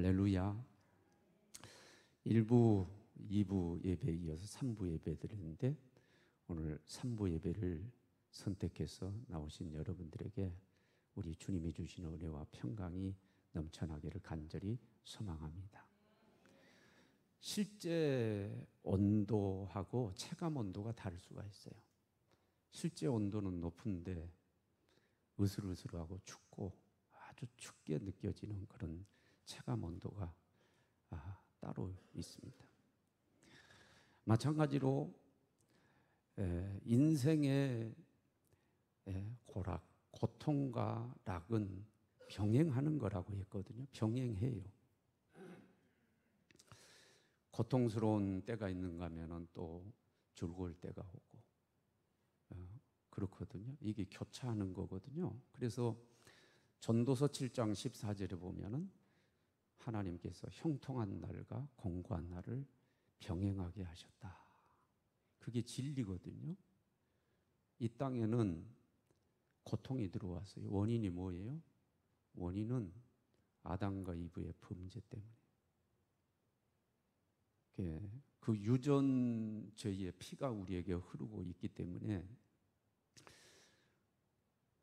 할렐루야. 1부, 2부 예배에 이어서 3부 예배 드리는데 오늘 3부 예배를 선택해서 나오신 여러분들에게 우리 주님이 주신 은혜와 평강이 넘쳐나기를 간절히 소망합니다. 실제 온도하고 체감 온도가 다를 수가 있어요. 실제 온도는 높은데 으슬으슬하고 춥고 아주 춥게 느껴지는 그런 체감 온도가 따로 있습니다. 마찬가지로 인생의 고락, 고통과 낙은 병행하는 거라고 했거든요. 병행해요. 고통스러운 때가 있는가 하면 또 즐거울 때가 오고 그렇거든요. 이게 교차하는 거거든요. 그래서 전도서 7장 14절에 보면은 하나님께서 형통한 날과 공고한 날을 병행하게 하셨다. 그게 진리거든요. 이 땅에는 고통이 들어왔어요. 원인이 뭐예요? 원인은 아담과 이브의 범죄 때문에. 그 유전자의 피가 우리에게 흐르고 있기 때문에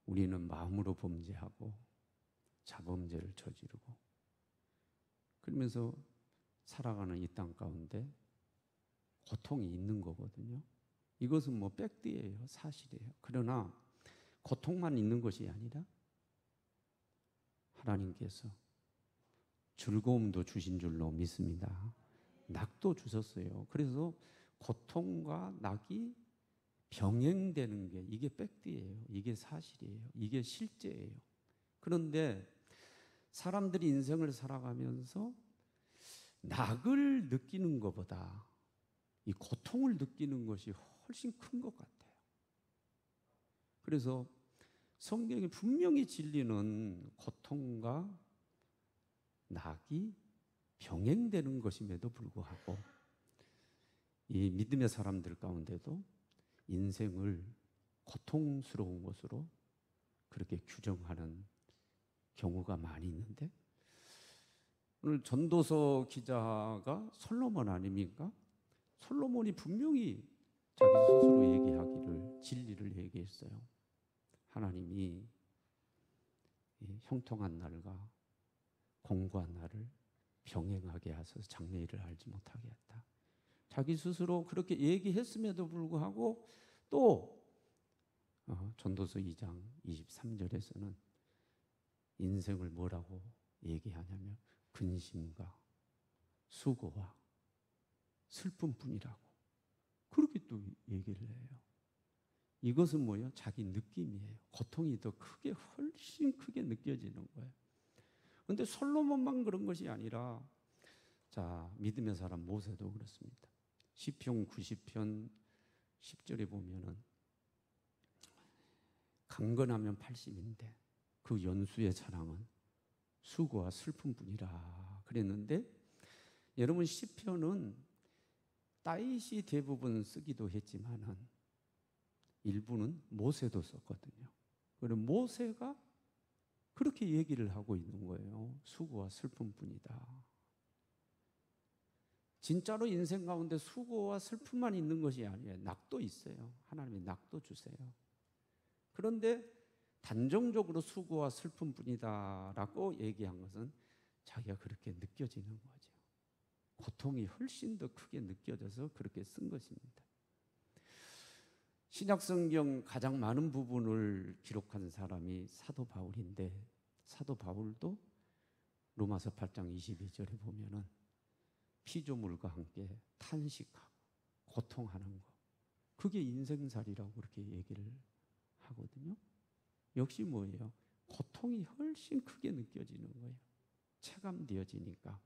우리는 마음으로 범죄하고 자범죄를 저지르고 그러면서 살아가는 이 땅 가운데 고통이 있는 거거든요. 이것은 뭐 팩트예요. 사실이에요. 그러나 고통만 있는 것이 아니라 하나님께서 즐거움도 주신 줄로 믿습니다. 낙도 주셨어요. 그래서 고통과 낙이 병행되는 게 이게 팩트예요. 이게 사실이에요. 이게 실제예요. 그런데 사람들이 인생을 살아가면서 낙을 느끼는 것보다 이 고통을 느끼는 것이 훨씬 큰 것 같아요. 그래서 성경이 분명히 진리는 고통과 낙이 병행되는 것임에도 불구하고 이 믿음의 사람들 가운데도 인생을 고통스러운 것으로 그렇게 규정하는 경우가 많이 있는데 오늘 전도서 기자가 솔로몬 아닙니까? 솔로몬이 분명히 자기 스스로 얘기하기를 진리를 얘기했어요. 하나님이 형통한 날과 공고한 날을 병행하게 하셔서 장래일을 알지 못하게 했다. 자기 스스로 그렇게 얘기했음에도 불구하고 또 전도서 2장 23절에서는 인생을 뭐라고 얘기하냐면 근심과 수고와 슬픔뿐이라고 그렇게 또 얘기를 해요. 이것은 뭐예요? 자기 느낌이에요. 고통이 더 크게 훨씬 크게 느껴지는 거예요. 그런데 솔로몬만 그런 것이 아니라 자 믿음의 사람 모세도 그렇습니다. 시편 90편 10절에 보면은 강건하면 80인데 그 연수의 자랑은 수고와 슬픔뿐이라 그랬는데 여러분 시편은 다윗이 대부분 쓰기도 했지만은 일부는 모세도 썼거든요. 그럼 모세가 그렇게 얘기를 하고 있는 거예요. 수고와 슬픔뿐이다. 진짜로 인생 가운데 수고와 슬픔만 있는 것이 아니에요. 낙도 있어요. 하나님이 낙도 주세요. 그런데 단정적으로 수고와 슬픔뿐이다라고 얘기한 것은 자기가 그렇게 느껴지는 거죠. 고통이 훨씬 더 크게 느껴져서 그렇게 쓴 것입니다. 신약성경 가장 많은 부분을 기록한 사람이 사도 바울인데 사도 바울도 로마서 8장 22절에 보면은 피조물과 함께 탄식하고 고통하는 것 그게 인생살이라고 그렇게 얘기를 하거든요. 역시 뭐예요? 고통이 훨씬 크게 느껴지는 거예요. 체감되어지니까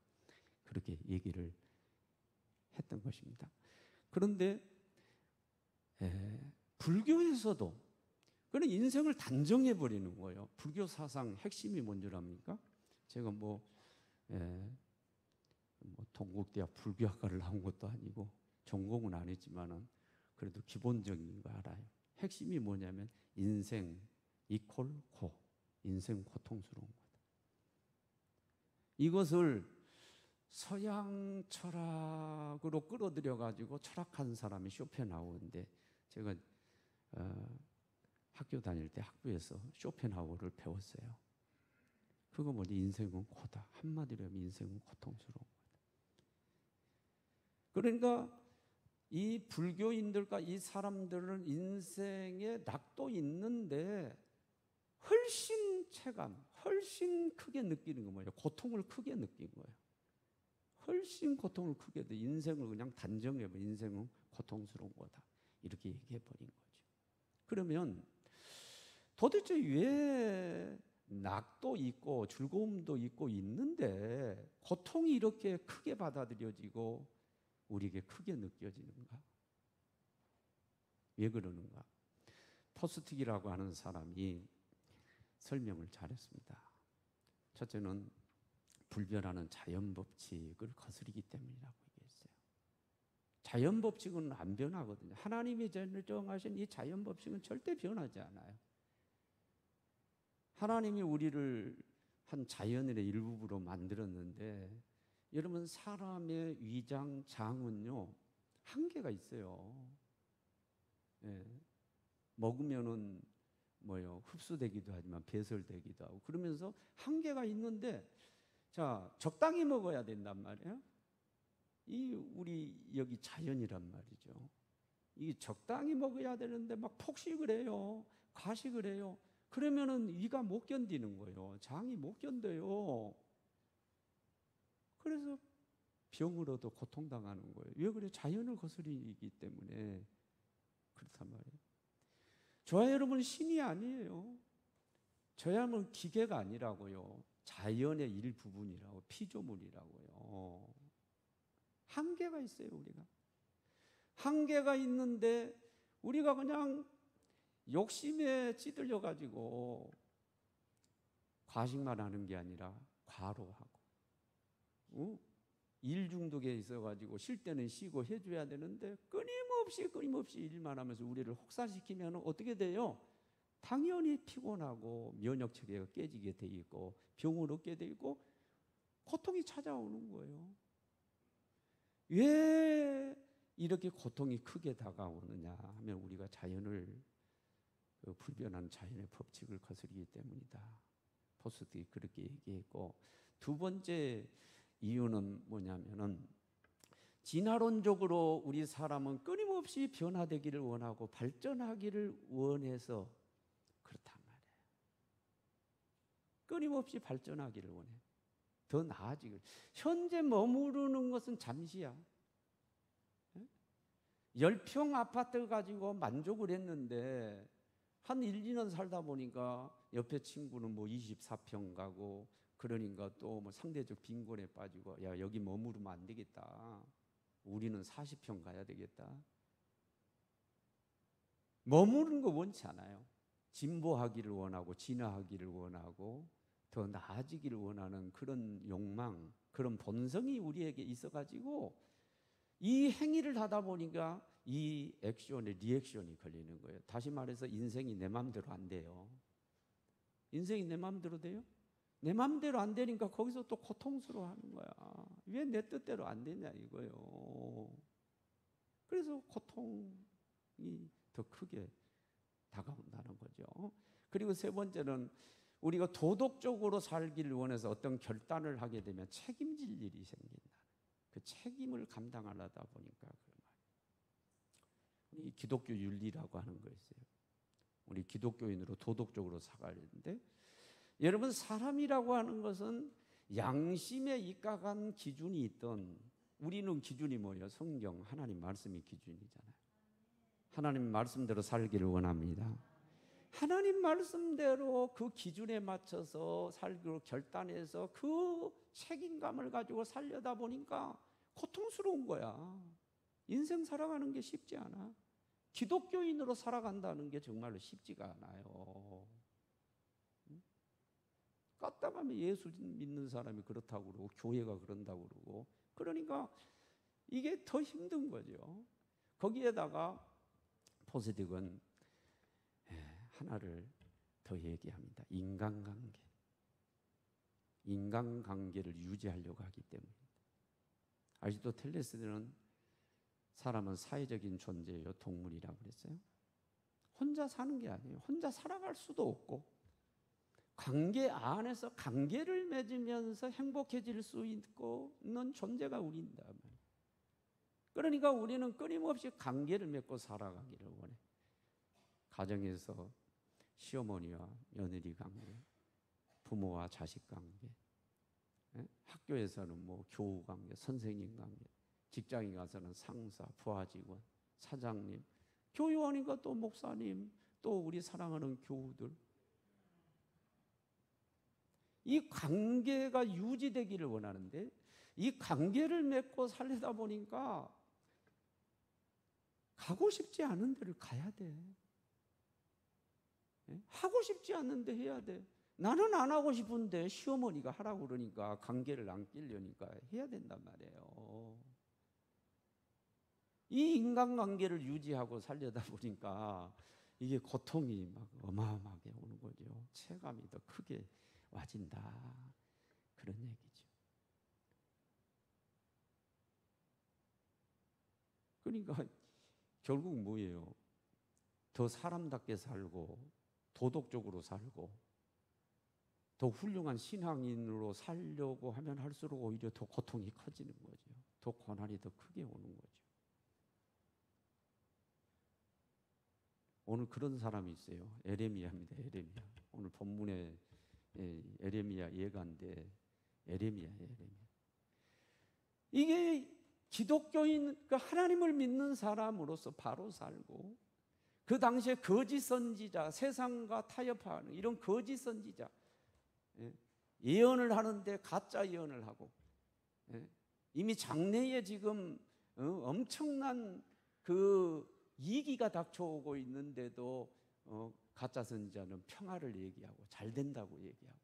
그렇게 얘기를 했던 것입니다. 그런데 불교에서도 그런 인생을 단정해버리는 거예요. 불교 사상 핵심이 뭔지 압니까? 제가 동국대학 불교학과를 나온 것도 아니고 전공은 안 했지만은 그래도 기본적인 거 알아요. 핵심이 뭐냐면 인생 이퀄 고, 인생 고통스러운 거다. 이것을 서양 철학으로 끌어들여 가지고 철학한 사람이 쇼펜하우어인데, 제가 학교 다닐 때 학부에서 쇼펜하우어를 배웠어요. 그거 뭐지? 인생은 고다. 한마디로 하면 인생은 고통스러운 거다. 그러니까 이 불교인들과 이 사람들은 인생에 낙도 있는데 훨씬 체감, 훨씬 크게 느끼는 거 뭐예요? 고통을 크게 느낀 거예요. 훨씬 고통을 크게 돼. 인생을 그냥 단정해버. 인생은 고통스러운 거다. 이렇게 얘기해 버린 거죠. 그러면 도대체 왜 낙도 있고 즐거움도 있고 있는데 고통이 이렇게 크게 받아들여지고 우리에게 크게 느껴지는가? 왜 그러는가? 포스틱이라고 하는 사람이 설명을 잘했습니다. 첫째는 불변하는 자연법칙을 거스르기 때문이라고 얘기했어요. 자연법칙은 안 변하거든요. 하나님이 정하신 이 자연법칙은 절대 변하지 않아요. 하나님이 우리를 한 자연의 일부로 만들었는데, 여러분 사람의 위장, 장은요 한계가 있어요. 예. 먹으면은 뭐요 흡수되기도 하지만 배설되기도 하고 그러면서 한계가 있는데, 자 적당히 먹어야 된단 말이에요. 이 우리 여기 자연이란 말이죠. 이 적당히 먹어야 되는데 막 폭식을 해요, 과식을 해요. 그러면은 위가 못 견디는 거예요. 장이 못 견뎌요. 그래서 병으로도 고통당하는 거예요. 왜 그래요? 자연을 거스르기 때문에 그렇단 말이에요. 저와 여러분은 신이 아니에요. 저야말로 기계가 아니라고요. 자연의 일부분이라고, 피조물이라고요. 한계가 있어요, 우리가. 한계가 있는데 우리가 그냥 욕심에 찌들려 가지고 과식만 하는 게 아니라 과로하고, 일 중독에 있어 가지고 쉴 때는 쉬고 해줘야 되는데 끊임없이 일만 하면서 우리를 혹사시키면 어떻게 돼요? 당연히 피곤하고 면역 체계가 깨지게 돼 있고 병을 얻게 돼 있고 고통이 찾아오는 거예요. 왜 이렇게 고통이 크게 다가오느냐 하면 우리가 자연을, 불변한 자연의 법칙을 거스르기 때문이다. 포스트이 그렇게 얘기했고, 두 번째 이유는 뭐냐면은 진화론적으로 우리 사람은 끊임없이 변화되기를 원하고 발전하기를 원해서 그렇단 말이에요. 끊임없이 발전하기를 원해. 더 나아지기를. 현재 머무르는 것은 잠시야. 10평 아파트 가지고 만족을 했는데 한 1, 2년 살다 보니까 옆에 친구는 뭐 24평 가고, 그러니까 또 뭐 상대적 빈곤에 빠지고, 야 여기 머무르면 안 되겠다. 우리는 40평 가야 되겠다. 머무르는 거 원치 않아요. 진보하기를 원하고 진화하기를 원하고 더 나아지기를 원하는 그런 욕망, 그런 본성이 우리에게 있어가지고 이 행위를 하다 보니까 이 액션에 리액션이 걸리는 거예요. 다시 말해서 인생이 내 마음대로 안 돼요. 인생이 내 마음대로 돼요? 내 마음대로 안 되니까 거기서 또 고통스러워하는 거야. 왜 내 뜻대로 안 되냐 이거예요. 그래서 고통이 더 크게 다가온다는 거죠. 그리고 세 번째는 우리가 도덕적으로 살기를 원해서 어떤 결단을 하게 되면 책임질 일이 생긴다. 그 책임을 감당하려다 보니까 그런 말이에요. 우리 기독교 윤리라고 하는 거 있어요. 우리 기독교인으로 도덕적으로 살아야 되는데, 여러분 사람이라고 하는 것은 양심에 입각한 기준이 있던, 우리는 기준이 뭐예요? 성경, 하나님 말씀이 기준이잖아요. 하나님 말씀대로 살기를 원합니다. 하나님 말씀대로 그 기준에 맞춰서 살기로 결단해서 그 책임감을 가지고 살려다 보니까 고통스러운 거야. 인생 살아가는 게 쉽지 않아. 기독교인으로 살아간다는 게 정말로 쉽지가 않아요. 까딱하면 예수 믿는 사람이 그렇다고 그러고 교회가 그런다고 그러고, 그러니까 이게 더 힘든 거죠. 거기에다가 포스틱은 하나를 더 얘기합니다. 인간관계. 인간관계를 유지하려고 하기 때문에 아리스토텔레스는 사람은 사회적인 존재예요, 동물이라고 그랬어요. 혼자 사는 게 아니에요. 혼자 살아갈 수도 없고 관계 안에서 관계를 맺으면서 행복해질 수 있는 존재가 우리인다. 그러니까 우리는 끊임없이 관계를 맺고 살아가기를 원해. 가정에서 시어머니와 며느리 관계, 부모와 자식 관계, 학교에서는 뭐 교우 관계, 선생님 관계, 직장에 가서는 상사, 부하 직원, 사장님, 교육원이니까 또 목사님, 또 우리 사랑하는 교우들. 이 관계가 유지되기를 원하는데 이 관계를 맺고 살려다 보니까 가고 싶지 않은 데를 가야 돼. 하고 싶지 않은데 해야 돼. 나는 안 하고 싶은데 시어머니가 하라고 그러니까 관계를 안 끼려니까 해야 된단 말이에요. 이 인간관계를 유지하고 살려다 보니까 이게 고통이 막 어마어마하게 오는 거죠. 체감이 더 크게 와진다. 그런 얘기죠. 그러니까 결국 뭐예요? 더 사람답게 살고 도덕적으로 살고 더 훌륭한 신앙인으로 살려고 하면 할수록 오히려 더 고통이 커지는 거죠. 더 고난이 더 크게 오는 거죠. 오늘 그런 사람이 있어요. 에레미야입니다. 에레미야. 오늘 본문에 에레미야 예가인데 에레미야예요. 이게 기독교인, 그러니까 하나님을 믿는 사람으로서 바로 살고 그 당시에 거짓 선지자, 세상과 타협하는 이런 거짓 선지자, 예언을 하는데 가짜 예언을 하고, 이미 장래에 지금 엄청난 그 위기가 닥쳐오고 있는데도 가짜 선지자는 평화를 얘기하고 잘 된다고 얘기하고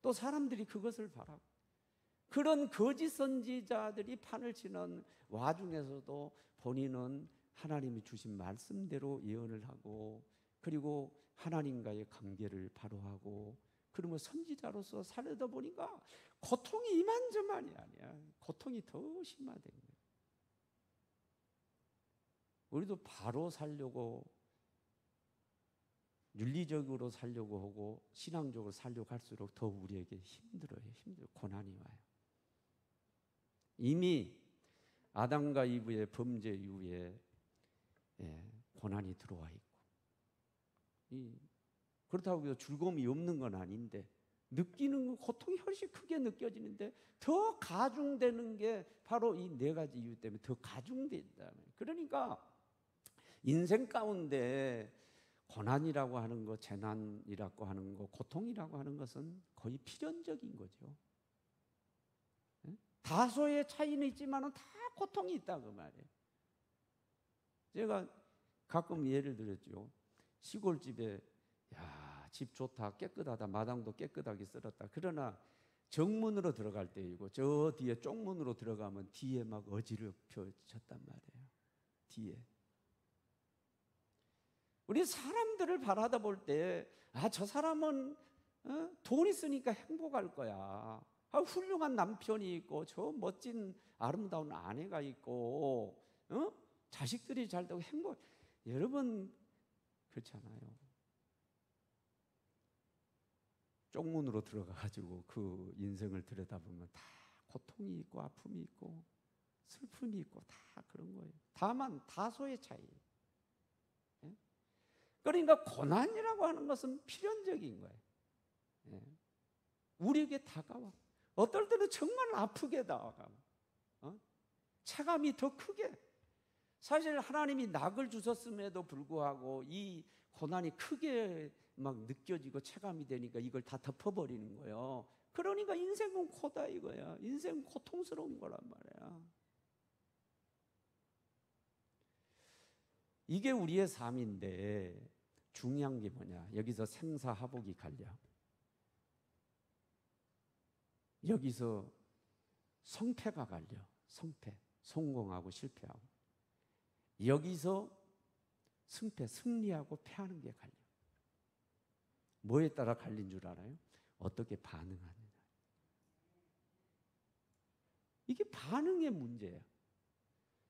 또 사람들이 그것을 바라고, 그런 거짓 선지자들이 판을 치는 와중에서도 본인은 하나님이 주신 말씀대로 예언을 하고 그리고 하나님과의 관계를 바로하고 그러면 선지자로서 살려다 보니까 고통이 이만저만이 아니야. 고통이 더 심화된 거예요. 우리도 바로 살려고 윤리적으로 살려고 하고 신앙적으로 살려고 할수록 더 우리에게 힘들어요. 고난이 와요. 이미 아담과 이브의 범죄 이후에 고난이 들어와 있고, 그렇다고 해서 즐거움이 없는 건 아닌데 느끼는 고통이 훨씬 크게 느껴지는데 더 가중되는 게 바로 이 네 가지 이유 때문에 더 가중된다. 그러니까 인생 가운데 고난이라고 하는 거, 재난이라고 하는 거, 고통이라고 하는 것은 거의 필연적인 거죠. 다소의 차이는 있지만 다 고통이 있다 그 말이에요. 제가 가끔 예를 들었죠. 시골집에 야, 집 좋다, 깨끗하다, 마당도 깨끗하게 쓸었다. 그러나 정문으로 들어갈 때이고 저 뒤에 쪽문으로 들어가면 뒤에 막 어지럽혀졌단 말이에요. 뒤에. 우리 사람들을 바라다 볼 때 아, 저 사람은 돈 있으니까 행복할 거야. 훌륭한 남편이 있고 저 멋진 아름다운 아내가 있고 자식들이 잘 되고 행복. 여러분 그렇잖아요. 쪽문으로 들어가가지고 그 인생을 들여다보면 다 고통이 있고 아픔이 있고 슬픔이 있고 다 그런 거예요. 다만 다소의 차이. 그러니까 고난이라고 하는 것은 필연적인 거예요. 우리에게 다가와. 어떨 때는 정말 아프게 다가와. 체감이 더 크게. 사실 하나님이 낙을 주셨음에도 불구하고 이 고난이 크게 막 느껴지고 체감이 되니까 이걸 다 덮어버리는 거예요. 그러니까 인생은 고다 이거야. 인생은 고통스러운 거란 말이야. 이게 우리의 삶인데 중요한 게 뭐냐? 여기서 생사하복이 갈려. 여기서 성패가 갈려. 성패. 성공하고 실패하고. 여기서 승패, 승리하고 패하는 게 갈려. 뭐에 따라 갈린 줄 알아요? 어떻게 반응하느냐. 이게 반응의 문제예요.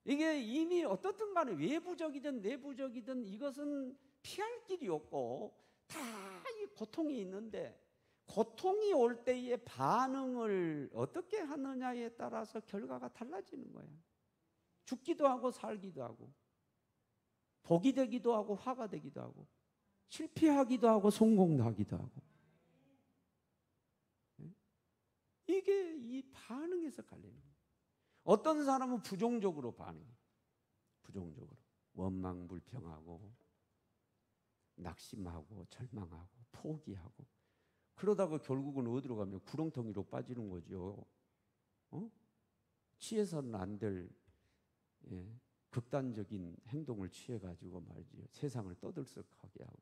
이게 이미 어떻든 간에 외부적이든 내부적이든 이것은 피할 길이 없고 다 이 고통이 있는데, 고통이 올 때의 반응을 어떻게 하느냐에 따라서 결과가 달라지는 거예요. 죽기도 하고 살기도 하고, 복이 되기도 하고 화가 되기도 하고, 실패하기도 하고 성공하기도 하고. 이게 이 반응에서 갈리는 거예요. 어떤 사람은 부정적으로 반응해요. 부정적으로 원망불평하고 낙심하고 절망하고 포기하고, 그러다가 결국은 어디로 가면 구렁텅이로 빠지는 거죠. 취해서는 안 될 극단적인 행동을 취해가지고 말이죠. 세상을 떠들썩하게 하고.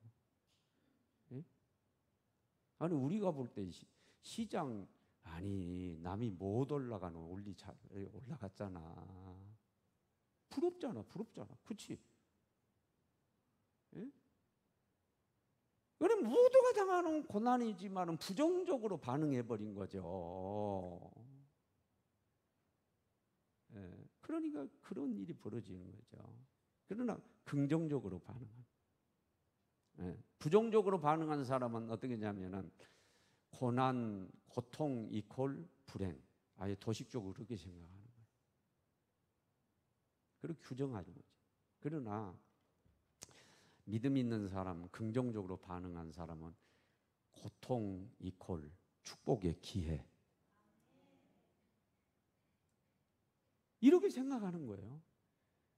예? 아니 우리가 볼 때 시장, 아니 남이 못 올라가는 올라갔잖아. 부럽잖아. 그렇지? 예? 그럼 모두가 당하는 고난이지만 부정적으로 반응해버린 거죠. 예, 그러니까 그런 일이 벌어지는 거죠. 그러나 긍정적으로 반응하는. 예, 부정적으로 반응하는 사람은 어떻게 하냐면은 고난, 고통 이퀄 불행, 아예 도식적으로 그렇게 생각하는 거예요. 그렇게 규정하는 거죠. 그러나 믿음 있는 사람, 긍정적으로 반응한 사람은 고통 이퀄 축복의 기회, 이렇게 생각하는 거예요.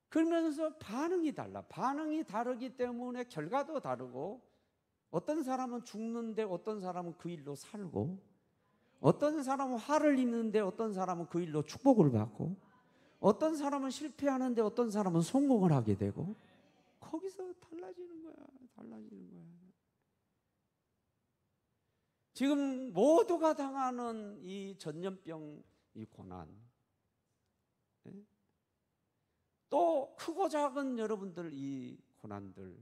그러면서 반응이 달라. 반응이 다르기 때문에 결과도 다르고, 어떤 사람은 죽는데 어떤 사람은 그 일로 살고, 어떤 사람은 화를 입는데 어떤 사람은 그 일로 축복을 받고, 어떤 사람은 실패하는데 어떤 사람은 성공을 하게 되고, 거기서 달라지는 거야. 지금 모두가 당하는 이 전염병, 이 고난, 또 크고 작은 여러분들 이 고난들,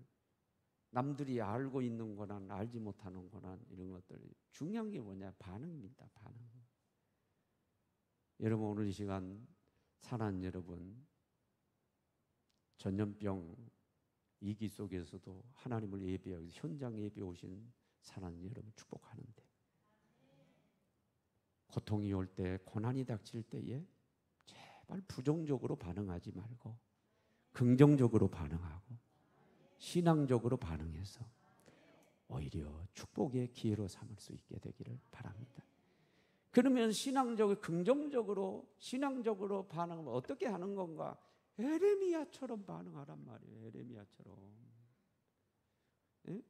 남들이 알고 있는 고난, 알지 못하는 고난, 이런 것들, 중요한 게 뭐냐? 반응입니다. 반응. 여러분 오늘 이 시간 사랑하는 여러분, 전염병 위기 속에서도 하나님을 예배하고 현장 예배 오신 사랑하는 여러분 축복하는데, 고통이 올 때, 고난이 닥칠 때에 제발 부정적으로 반응하지 말고 긍정적으로 반응하고 신앙적으로 반응해서 오히려 축복의 기회로 삼을 수 있게 되기를 바랍니다. 그러면 긍정적으로 신앙적으로 반응하면 어떻게 하는 건가? 에레미야처럼 반응하란 말이에요. 에레미야처럼. 예?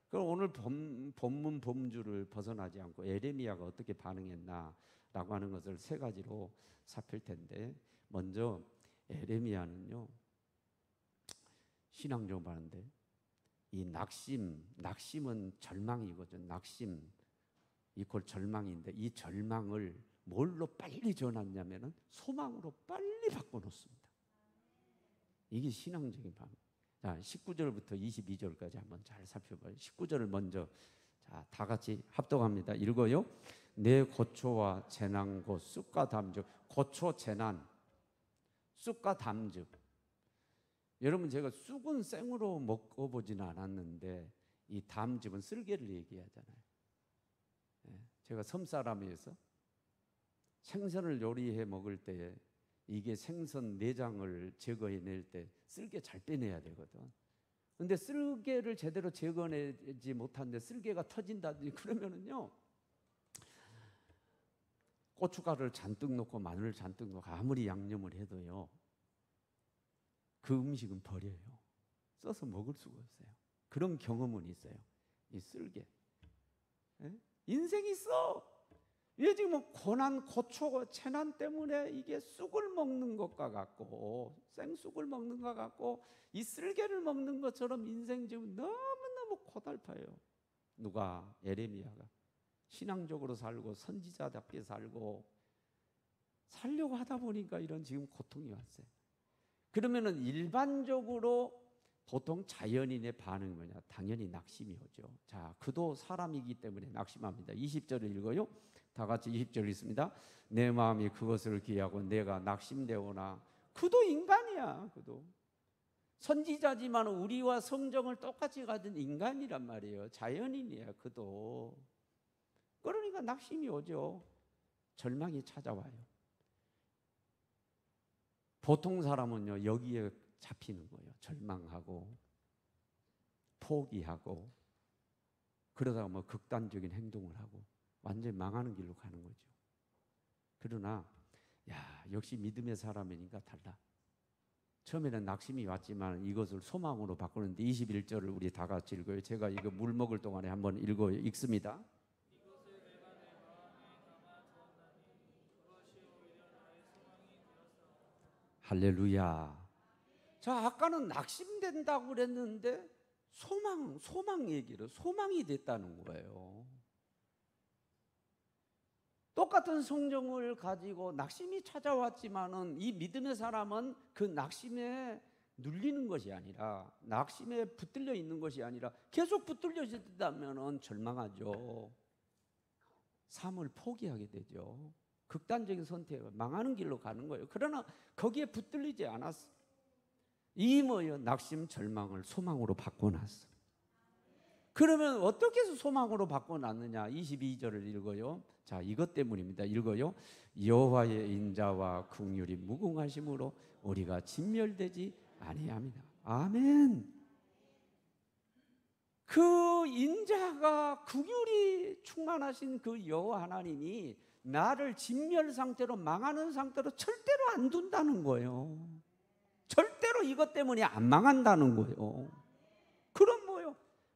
그럼 오늘 본문 범주를 벗어나지 않고 에레미야가 어떻게 반응했나라고 하는 것을 세 가지로 살필 텐데, 먼저 에레미야는요, 신앙적으로 봤는데 이 낙심은 절망이거든. 낙심 이퀄 절망인데, 이 절망을 뭘로 빨리 전환냐면은 소망으로 빨리 바꿔놓습니다. 이게 신앙적인 반응. 자, 19절부터 22절까지 한번 잘 살펴봐요. 19절을 먼저, 자, 다 같이 합독합니다. 읽어요. 내 고초와 재난 곧 쑥과 담즙. 고초, 재난, 쑥과 담즙. 여러분 제가 쑥은 생으로 먹어보지는 않았는데 이 담즙은 쓸개를 얘기하잖아요. 제가 섬사람이어서 생선을 요리해 먹을 때 이게 생선 내장을 제거해낼 때 쓸개 잘 빼내야 되거든. 근데 쓸개를 제대로 제거내지 못하는데 쓸개가 터진다든지 그러면은요, 고춧가루를 잔뜩 넣고 마늘을 잔뜩 넣고 아무리 양념을 해도요, 그 음식은 버려요. 써서 먹을 수가 없어요. 그런 경험은 있어요. 이 쓸개. 인생이 있어. 이게 지금 고난, 고초, 재난 때문에 이게 쑥을 먹는 것과 같고, 생쑥을 먹는 것 같고, 이 쓸개를 먹는 것처럼 인생 지금 너무너무 고달파요. 누가? 에레미야가. 신앙적으로 살고 선지자답게 살고 살려고 하다 보니까 이런 지금 고통이 왔어요. 그러면은 일반적으로 보통 자연인의 반응이 뭐냐? 당연히 낙심이 오죠. 자, 그도 사람이기 때문에 낙심합니다. 20절을 읽어요. 다 같이 20절 있습니다. 내 마음이 그것을 기하고 내가 낙심되오나. 그도 인간이야. 그도 선지자지만 우리와 성정을 똑같이 가진 인간이란 말이에요. 자연인이야. 그도. 그러니까 낙심이 오죠. 절망이 찾아와요. 보통 사람은요, 여기에 잡히는 거예요. 절망하고 포기하고 그러다가 뭐 극단적인 행동을 하고 완전히 망하는 길로 가는 거죠. 그러나 역시 믿음의 사람이니까 달라. 처음에는 낙심이 왔지만 이것을 소망으로 바꾸는데 21절을 우리 다 같이 읽어요. 제가 이거 물 먹을 동안에 한번 읽습니다. 할렐루야. 자, 아까는 낙심된다고 그랬는데 소망 얘기를, 소망이 됐다는 거예요. 똑같은 성경을 가지고 낙심이 찾아왔지만은 이 믿음의 사람은 그 낙심에 눌리는 것이 아니라, 낙심에 붙들려 있는 것이 아니라 계속 붙들려 있다면은 절망하죠. 삶을 포기하게 되죠. 극단적인 선택을 망하는 길로 가는 거예요. 그러나 거기에 붙들리지 않았어. 이 뭐예요? 낙심, 절망을 소망으로 바꿔놨어. 그러면 어떻게 해서 소망으로 바꿔놨느냐? 22절을 읽어요. 자, 이것 때문입니다. 읽어요. 여호와의 인자와 긍휼이 무궁하심으로 우리가 진멸되지 아니합니다. 아멘. 그 인자가 긍휼이 충만하신 그 여호와 하나님이 나를 진멸 상태로, 망하는 상태로 절대로 안 둔다는 거예요. 절대로 이것 때문에 안 망한다는 거예요. 그럼 뭐예요?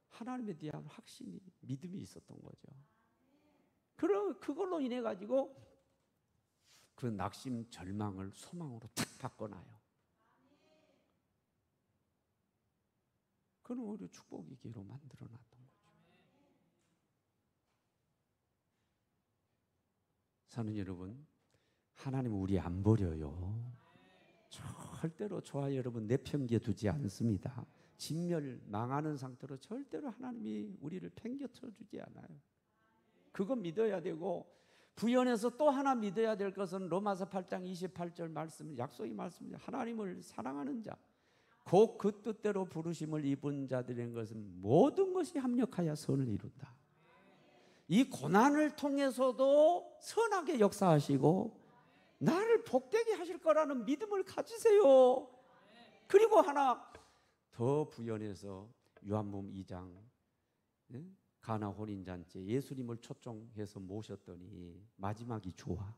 하나님에 대한 확신이, 믿음이 있었던 거죠. 그걸로 인해 가지고 그 낙심, 절망을 소망으로 탁 바꿔놔요. 그는 오히려 축복의 기회로 만들어놨던 거죠. 사는 여러분, 하나님은 우리 안 버려요. 절대로 저와 여러분 내팽개 두지 않습니다. 진멸, 망하는 상태로 절대로 하나님이 우리를 팽개쳐 주지 않아요. 그거 믿어야 되고, 부연해서 또 하나 믿어야 될 것은 로마서 8장 28절 말씀, 약속의 말씀입니다. 하나님을 사랑하는 자, 곧 그 뜻대로 부르심을 입은 자들인 것은 모든 것이 합력하여 선을 이룬다. 이 고난을 통해서도 선하게 역사하시고 나를 복되게 하실 거라는 믿음을 가지세요. 그리고 하나 더 부연해서 요한복음 2장 가나 혼인잔치에 예수님을 초청해서 모셨더니 마지막이 좋아.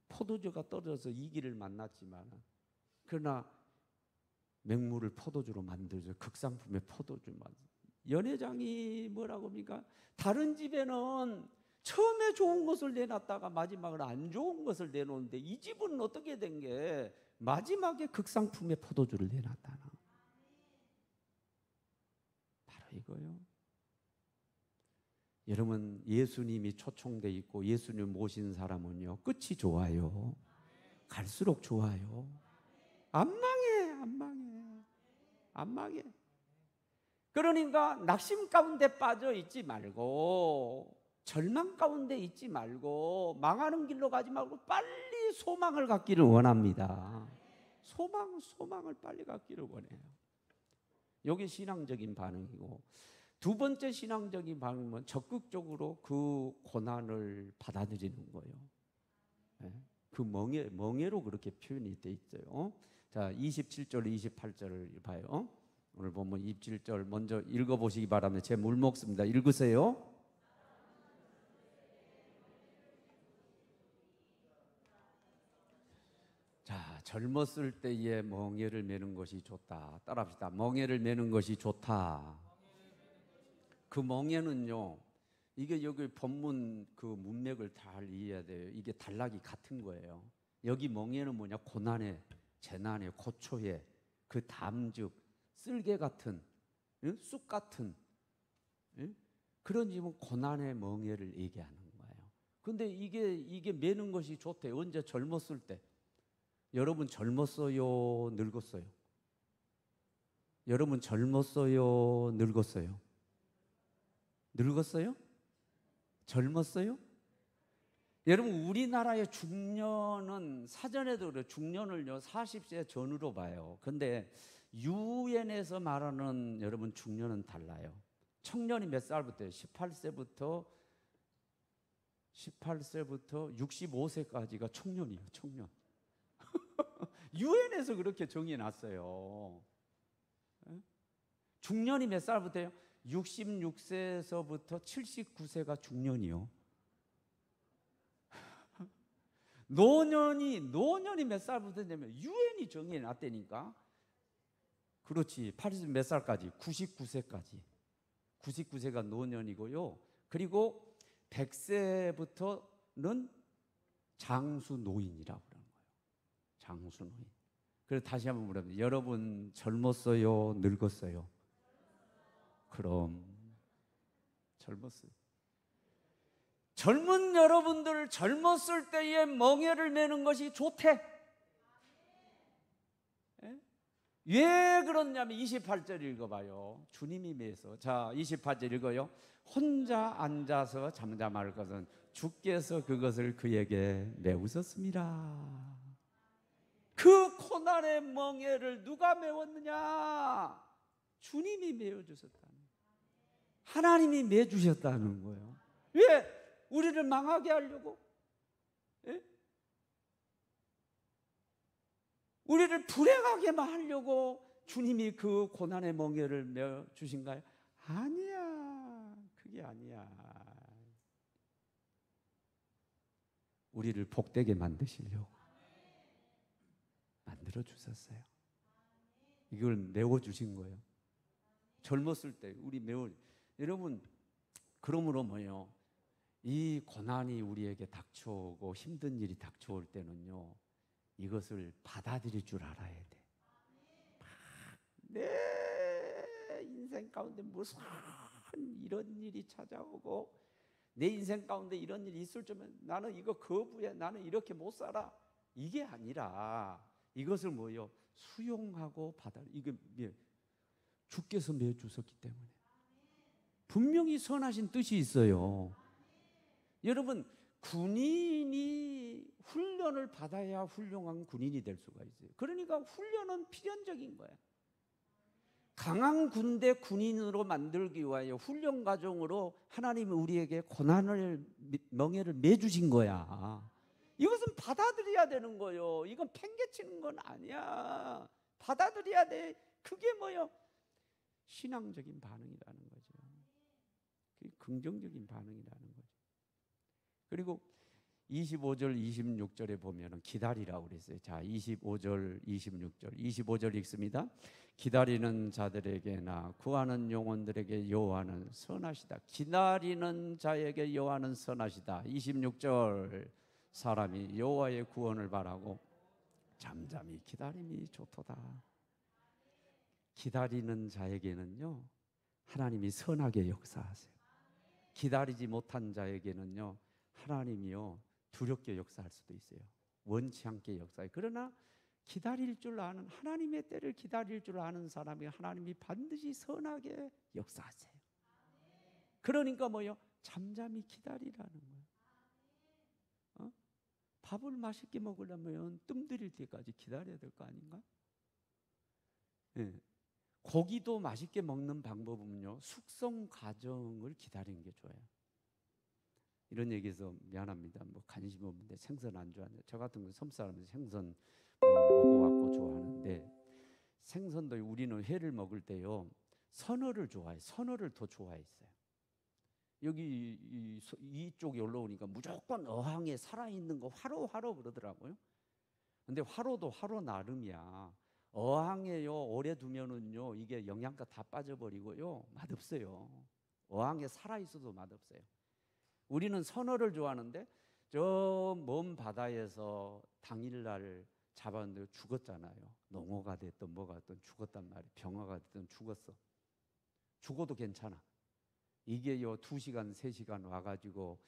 포도주가 떨어져서 이 길을 만났지만, 그러나 맹물을 포도주로 만들죠. 극상품의 포도주 만들. 연회장이 뭐라고 합니까? 다른 집에는 처음에 좋은 것을 내놨다가 마지막으로 안 좋은 것을 내놓는데, 이 집은 어떻게 된 게 마지막에 극상품의 포도주를 내놨다나. 바로 이거요. 여러분, 예수님이 초청돼 있고 예수님 모신 사람은요, 끝이 좋아요. 갈수록 좋아요. 안 망해, 안 망해, 안 망해. 그러니까 낙심 가운데 빠져 있지 말고, 절망 가운데 있지 말고, 망하는 길로 가지 말고 빨리 소망을 갖기를 원합니다. 소망을 빨리 갖기를 원해요. 이게 신앙적인 반응이고, 두 번째 신앙적인 반응은 적극적으로 그 고난을 받아들이는 거예요. 그 멍에로 그렇게 표현이 돼 있어요. 자, 27절, 28절을 봐요. 오늘 보면 27절 먼저 읽어보시기 바랍니다. 제 물 먹습니다. 읽으세요. 자, 젊었을 때에 멍에를 매는 것이 좋다. 따라합시다. 멍에를 매는 것이 좋다. 그 멍에는요, 이게 여기 본문 그 문맥을 잘 이해해야 돼요. 이게 단락이 같은 거예요. 여기 멍에는 뭐냐? 고난의, 재난의, 고초의 그 담즙, 쓸개 같은, 쑥 같은, 그런 지금 고난의 멍에를 얘기하는 거예요. 근데 이게 매는 것이 좋대요. 언제? 젊었을 때. 여러분 젊었어요? 늙었어요? 여러분 젊었어요? 늙었어요? 늙었어요? 젊었어요? 여러분, 우리나라의 중년은 사전에도 그래요. 중년을요 40세 전후로 봐요. 근데 유엔에서 말하는 여러분 중년은 달라요. 청년이 몇 살부터요? 18세부터 65세까지가 청년이에요. 청년. 유엔에서 그렇게 정해놨어요. 중년이 몇 살부터요? 66세에서부터 79세가 중년이요. 노년이 몇 살부터냐면 유엔이 정해놨다니까. 그렇지. 80 몇 살까지? 99세까지. 99세가 노년이고요. 그리고 100세부터는 장수 노인이라고 그러는 거예요. 장수 노인. 그래서 다시 한번 물어봅니다. 여러분 젊었어요? 늙었어요? 그럼 젊었어요. 젊은 여러분들 젊었을 때에 멍에를 매는 것이 좋대. 예? 왜 그렇냐면 28절 읽어봐요. 주님이 매서. 자, 28절 읽어요. 혼자 앉아서 잠잠할 것은 주께서 그것을 그에게 메우셨습니다. 그 고난의 멍에를 누가 메웠느냐? 주님이 메워주셨다는 거예요. 하나님이 메주셨다는 거예요. 왜? 우리를 망하게 하려고? 예? 우리를 불행하게만 하려고 주님이 그 고난의 멍에를 메워주신가요? 아니야. 그게 아니야. 우리를 복되게 만드시려고 만들어 주셨어요. 이걸 메워주신 거예요. 젊었을 때 우리 여러분, 그러므로 뭐예요? 이 고난이 우리에게 닥쳐오고 힘든 일이 닥쳐올 때는요, 이것을 받아들일 줄 알아야 돼. 내 인생 가운데 무슨 이런 일이 찾아오고 내 인생 가운데 이런 일이 있을 줄면 나는 이거 거부해. 나는 이렇게 못 살아. 이게 아니라 이것을 뭐예요? 수용하고 이게 주께서 매주셨기 때문에 분명히 선하신 뜻이 있어요. 여러분, 군인이 훈련을 받아야 훌륭한 군인이 될 수가 있어요. 그러니까 훈련은 필연적인 거예요. 강한 군대 군인으로 만들기 위하여 훈련 과정으로 하나님이 우리에게 고난을 멍에를 매주신 거야. 이것은 받아들여야 되는 거예요. 이건 팽개치는 건 아니야. 받아들여야 돼. 그게 뭐예요? 신앙적인 반응이라는 거죠. 그게 긍정적인 반응이라는 거죠. 그리고 25절 26절에 보면은 기다리라고 그랬어요. 자, 25절 26절 25절 읽습니다. 기다리는 자들에게나 구하는 영혼들에게 여호와는 선하시다. 기다리는 자에게 여호와는 선하시다. 26절 사람이 여호와의 구원을 바라고 잠잠히 기다림이 좋도다. 기다리는 자에게는요, 하나님이 선하게 역사하세요. 기다리지 못한 자에게는요, 하나님이요 두렵게 역사할 수도 있어요. 원치 않게 역사해요. 그러나 기다릴 줄 아는, 하나님의 때를 기다릴 줄 아는 사람이 하나님이 반드시 선하게 역사하세요. 그러니까 뭐요? 잠잠히 기다리라는 거예요. 밥을 맛있게 먹으려면 뜸 들일 때까지 기다려야 될 거 아닌가? 네. 고기도 맛있게 먹는 방법은요, 숙성 과정을 기다리는 게 좋아요. 이런 얘기해서 미안합니다. 뭐 관심 없는데 생선 안 좋아하는데, 저 같은 거 섬 사람은 생선 먹어갖고 좋아하는데, 생선도 우리는 회를 먹을 때요 선어를 좋아해요. 선어를 더 좋아했어요. 여기 이쪽에 올라오니까 무조건 어항에 살아있는 거 화로 그러더라고요. 근데 화로도 화로 나름이야. 어항에요 오래 두면은요 이게 영양가 다 빠져버리고요 맛없어요. 어항에 살아있어도 맛없어요. 우리는 선어를 좋아하는데 저 먼 바다에서 당일날 잡았는데 죽었잖아요. 농어가 됐든 뭐가 됐든 죽었단 말이에요. 병어가 됐든 죽었어. 죽어도 괜찮아. 이게요 2시간 3시간 와가지고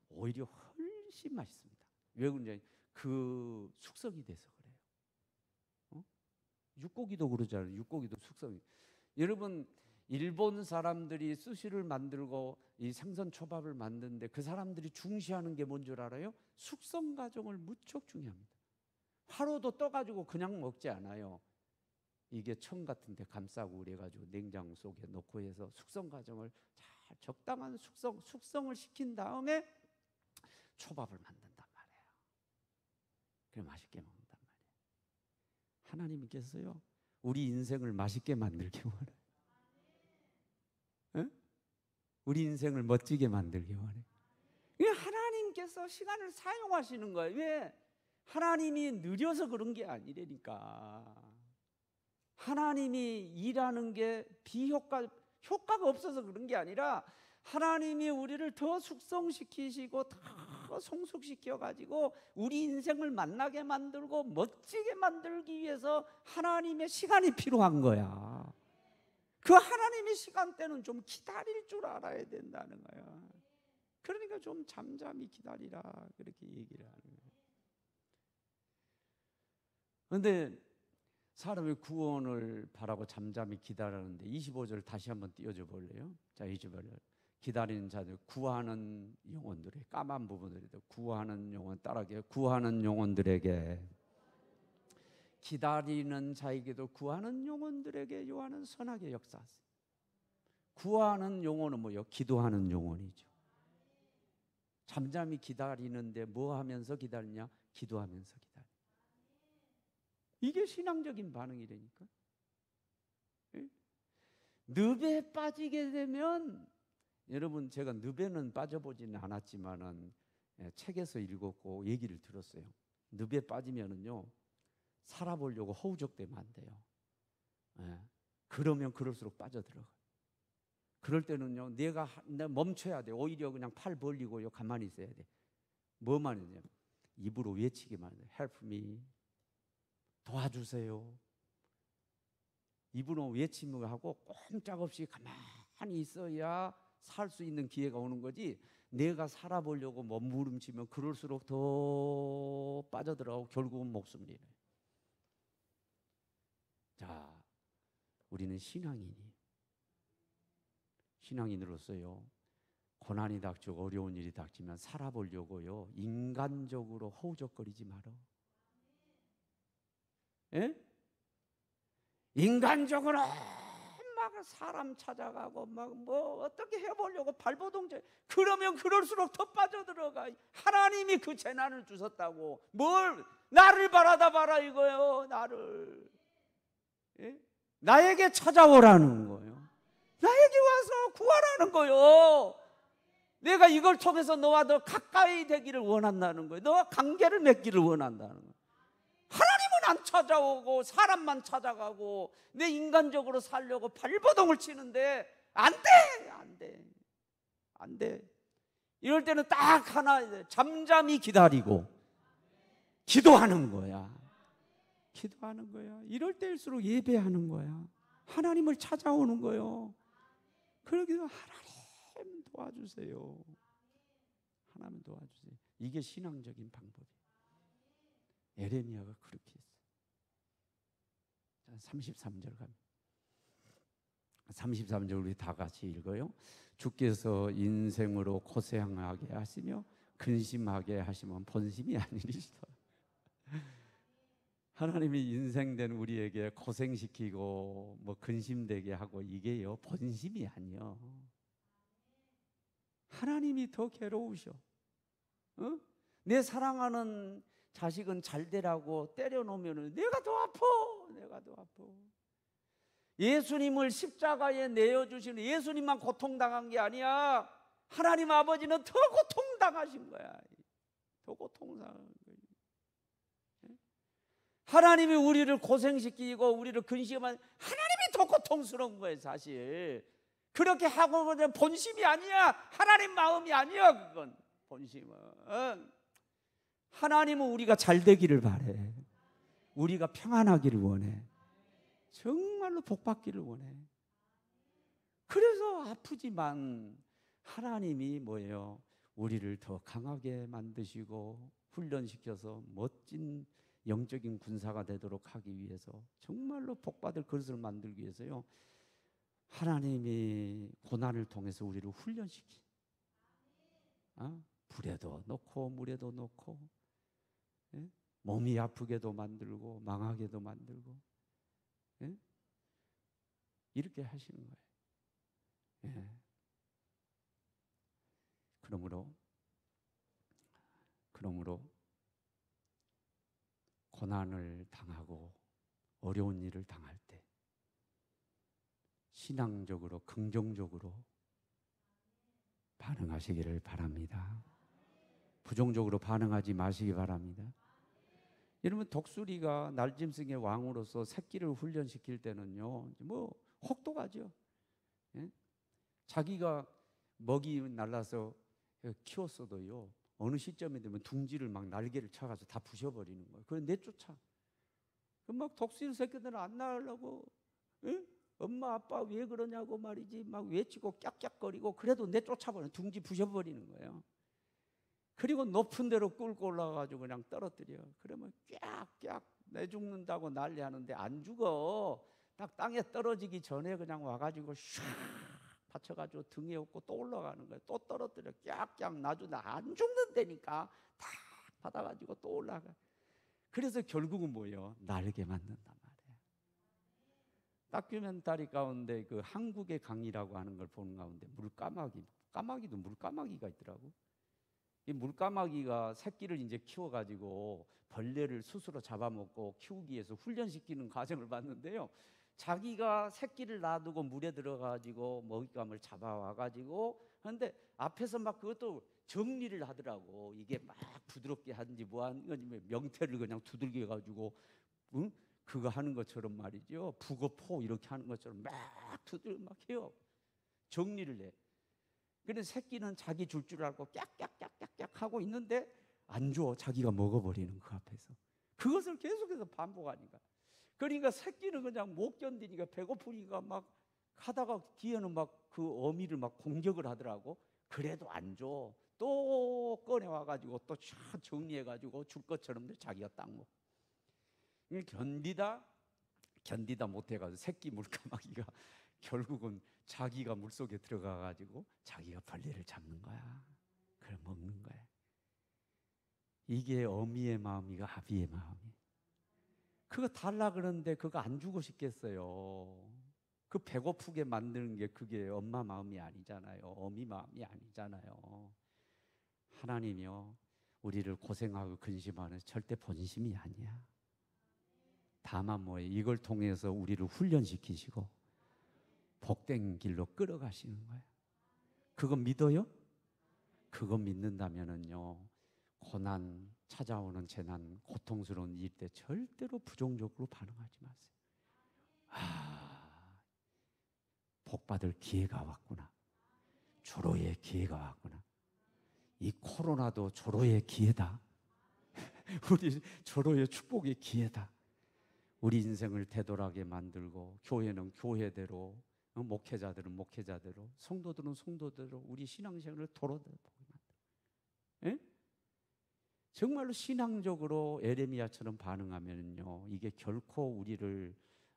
오히려 훨씬 맛있습니다. 왜 그러냐, 그 숙성이 돼서 그래요. 육고기도 그러잖아요. 육고기도 숙성이. 여러분, 일본 사람들이 스시를 만들고 이 생선 초밥을 만드는데 그 사람들이 중시하는 게 뭔 줄 알아요? 숙성 과정을 무척 중요합니다. 화로도 떠가지고 그냥 먹지 않아요. 이게 청 같은 데 감싸고 그래가지고 냉장 속에 넣고 해서 숙성 과정을 잘 적당한 숙성을 시킨 다음에 초밥을 만든단 말이에요. 그래 맛있게 먹는단 말이에요. 하나님께서요 우리 인생을 맛있게 만들기 원해요. 에? 우리 인생을 멋지게 만들기 원해요. 하나님께서 시간을 사용하시는 거예요. 왜? 하나님이 느려서 그런 게 아니라니까. 하나님이 일하는 게 효과가 없어서 그런 게 아니라 하나님이 우리를 더 숙성시키시고 더 성숙시켜 가지고 우리 인생을 만나게 만들고 멋지게 만들기 위해서 하나님의 시간이 필요한 거야. 그 하나님의 시간대는 좀 기다릴 줄 알아야 된다는 거야. 그러니까 좀 잠잠히 기다리라 그렇게 얘기를 하는 거예요. 그런데 사람의 구원을 바라고 잠잠히 기다리는데 25절 다시 한번 띄워줘 볼래요? 자, 25절 기다리는 자들, 구하는 영혼들의 까만 부분들이다. 구하는 영혼 따라하게 구하는 영혼들에게 기다리는 자에게도 구하는 영혼들에게 요한은 선하게 역사하세요. 구하는 영혼은 뭐예요? 기도하는 영혼이죠. 잠잠히 기다리는데 뭐 하면서 기다리냐? 기도하면서 기다려. 이게 신앙적인 반응이라니까. 늪에 빠지게 되면 여러분 제가 늪에는 빠져보지는 않았지만은 책에서 읽었고 얘기를 들었어요. 늪에 빠지면은요 살아보려고 허우적대면 안 돼요. 그러면 그럴수록 빠져들어가. 그럴 때는요 내가 멈춰야 돼. 오히려 그냥 팔 벌리고요 가만히 있어야 돼. 뭐만 했냐? 입으로 외치기만 해. Help me. 도와주세요. 입으로 외침을 하고 꼼짝없이 가만히 있어야 살 수 있는 기회가 오는 거지. 내가 살아보려고 몸부림치면 그럴수록 더 빠져들어가고 결국은 목숨을 잃어요. 자, 우리는 신앙인으로서요 고난이 닥치고 어려운 일이 닥치면 살아보려고요 인간적으로 허우적거리지 말어. 예? 인간적으로 막 사람 찾아가고 막 뭐 어떻게 해보려고 발버둥제. 그러면 그럴수록 더 빠져들어가. 하나님이 그 재난을 주셨다고 뭘 나를 바라다 봐라 이거요. 나를 나에게 찾아오라는 거예요. 나에게 와서 구하라는 거예요. 내가 이걸 통해서 너와 더 가까이 되기를 원한다는 거예요. 너와 관계를 맺기를 원한다는 거예요. 하나님은 안 찾아오고 사람만 찾아가고 내 인간적으로 살려고 발버둥을 치는데 안 돼. 이럴 때는 딱 하나 잠잠히 기다리고 기도하는 거야. 이럴 때일수록 예배하는 거야. 하나님을 찾아오는 거예요. 그러기도 하나님 도와주세요. 하나님 도와주세요. 이게 신앙적인 방법이에요. 에레미야가 그렇게 했어요. 33절 갑니다. 33절 우리 다 같이 읽어요. 주께서 인생으로 고생하게 하시며 근심하게 하시면 본심이 아니리시다. 하나님이 인생된 우리에게 고생시키고 뭐 근심되게 하고 이게요 본심이 아니요. 하나님이 더 괴로우셔. 내 사랑하는 자식은 잘 되라고 때려놓으면 내가 더 아파. 예수님을 십자가에 내어주시는 예수님만 고통당한 게 아니야. 하나님 아버지는 더 고통당하신 거야. 더 고통당한 거야. 하나님이 우리를 고생시키고 우리를 근심하면 하나님이 더 고통스러운 거예요 사실. 그렇게 하고 본심이 아니야. 하나님 마음이 아니야. 그건 본심은. 하나님은 우리가 잘 되기를 바래. 우리가 평안하기를 원해. 정말로 복받기를 원해. 그래서 아프지만 하나님이 뭐예요? 우리를 더 강하게 만드시고 훈련시켜서 멋진 영적인 군사가 되도록 하기 위해서 정말로 복받을 그릇을 만들기 위해서요 하나님이 고난을 통해서 우리를 훈련시키. 불에도 넣고 물에도 넣고, 예? 몸이 아프게도 만들고 망하게도 만들고, 예? 이렇게 하시는 거예요. 예. 그러므로 고난을 당하고 어려운 일을 당할 때 신앙적으로 긍정적으로 반응하시기를 바랍니다. 부정적으로 반응하지 마시기 바랍니다. 여러분, 독수리가 날짐승의 왕으로서 새끼를 훈련시킬 때는요, 뭐 혹독하죠. 예? 자기가 먹이 날라서 키웠어도요, 어느 시점에 되면 둥지를 막 날개를 쳐가지고 다 부셔버리는 거예요. 그걸 내쫓아. 막 독수리 새끼들은 안 나으려고, 예? 엄마 아빠 왜 그러냐고 말이지 막 외치고 깍깍거리고, 그래도 내쫓아버려. 둥지 부셔버리는 거예요. 그리고 높은 데로 끌고 올라가가지고 그냥 떨어뜨려. 그러면 깍깍 내 죽는다고 난리하는데 안 죽어. 딱 땅에 떨어지기 전에 그냥 와가지고 슉 받쳐가지고 등에 업고 또 올라가는 거예요. 또 떨어뜨려. 깍깍 놔주는데 안 죽는다니까. 다 받아가지고 또 올라가. 그래서 결국은 뭐예요? 날개 만든단 말이에요. 다큐멘터리 가운데 그 한국의 강이라고 하는 걸 보는 가운데 까마귀도 물까마귀가 있더라고. 이 물까마귀가 새끼를 이제 키워가지고 벌레를 스스로 잡아먹고 키우기 위해서 훈련시키는 과정을 봤는데요. 자기가 새끼를 놔두고 물에 들어가지고 먹잇감을 잡아와가지고, 그런데 앞에서 막 그것도 정리를 하더라고. 이게 막 부드럽게 하든지 뭐 하는 건지, 명태를 그냥 두들겨가지고, 응? 그거 하는 것처럼 말이죠. 북어포 이렇게 하는 것처럼 막 막 해요. 정리를 해. 그런데 새끼는 자기 줄 알고 깍깍깍깍깍 하고 있는데 안 줘. 자기가 먹어버리는 그 앞에서. 그것을 계속해서 반복하니까. 그러니까 새끼는 그냥 못 견디니까 배고프니까 막 하다가 뒤에는 막 그 어미를 막 공격을 하더라고. 그래도 안 줘. 또 꺼내와가지고 또 쫙 정리해가지고 줄 것처럼 자기가 딱 먹고. 견디다 못해가지고 새끼 물까마귀가 결국은 자기가 물속에 들어가가지고 자기가 벌레를 잡는 거야. 그걸 먹는 거야. 이게 어미의 마음이가 아비의 마음이. 그거 달라 그러는데 그거 안 주고 싶겠어요. 그 배고프게 만드는 게 그게 엄마 마음이 아니잖아요. 어미 마음이 아니잖아요. 하나님이요, 우리를 고생하고 근심하는 절대 본심이 아니야. 다만 뭐예요? 이걸 통해서 우리를 훈련시키시고 복된 길로 끌어가시는 거예요. 그거 믿어요? 그거 믿는다면은요, 고난, 찾아오는 재난, 고통스러운 일 때 절대로 부정적으로 반응하지 마세요. 복받을 기회가 왔구나. 조로의 기회가 왔구나. 이 코로나도 조로의 기회다. 우리 조로의 축복의 기회다. 우리 인생을 되돌아게 만들고, 교회는 교회대로, 목회자들은 목회자대로, 성도들은 성도대로 우리 신앙생활을 돌아보게 만들고, 정말로 신앙적으로 에레미야처럼 반응하면요, 이게 결코 우리를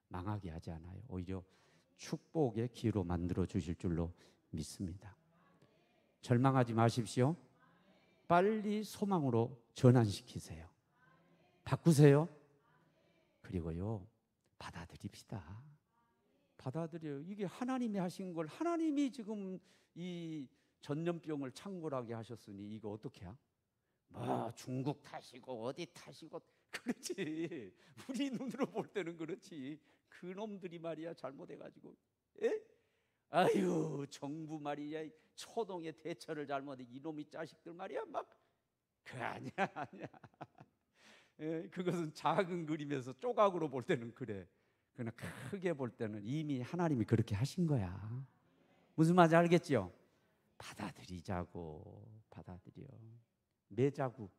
망하게 하지 않아요. 오히려 축복의 기회로 만들어 주실 줄로 믿습니다. 절망하지 마십시오. 빨리 소망으로 전환시키세요. 바꾸세요. 그리고요, 받아들입시다. 받아들여요. 이게 하나님이 하신 걸, 하나님이 지금 이 전염병을 창궐하게 하셨으니 이거 어떻게 해야? 뭐 중국 탓이고 어디 탓이고 그렇지. 우리 눈으로 볼 때는 그렇지. 그놈들이 말이야 잘못해가지고, 아유 정부 말이야 초동의 대처를 잘못해, 이놈이 자식들 말이야 막. 그 아니야. 그것은 작은 그림에서 조각으로 볼 때는 그래. 그러나 크게 볼 때는 이미 하나님이 그렇게 하신 거야. 무슨 말인지 알겠죠? 받아들이자고. 받아들여. 매자고.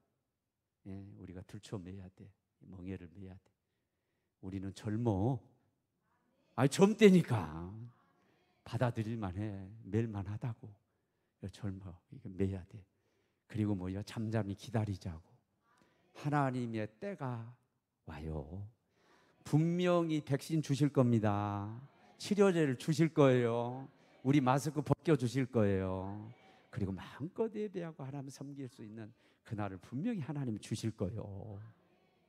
우리가 들춰매야 돼. 멍에를 매야 돼. 우리는 젊어. 젊다니까. 받아들일만 해. 맬만 하다고. 젊어. 이거 매야 돼. 그리고 뭐야? 잠잠히 기다리자고. 하나님의 때가 와요. 분명히 백신 주실 겁니다. 치료제를 주실 거예요. 우리 마스크 벗겨주실 거예요. 그리고 마음껏 예배하고 하나님 섬길 수 있는 그날을 분명히 하나님이 주실 거예요.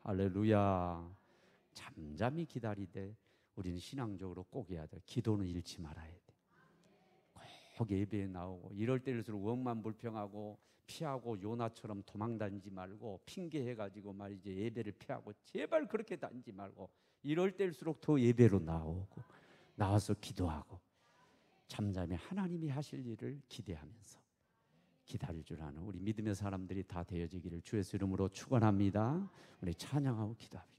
할렐루야. 잠잠히 기다리되 우리는 신앙적으로 꼭 해야 돼. 기도는 잃지 말아야 돼. 꼭 예배에 나오고 이럴 때일수록 원만 불평하고 피하고 요나처럼 도망다니지 말고 핑계해가지고 말이지 예배를 피하고 제발 그렇게 다니지 말고 이럴 때일수록 더 예배로 나오고 나와서 기도하고 잠잠히 하나님이 하실 일을 기대하면서 기다릴 줄 아는 우리 믿음의 사람들이 다 되어지기를 주의 이름으로 축원합니다. 우리 찬양하고 기도합니다.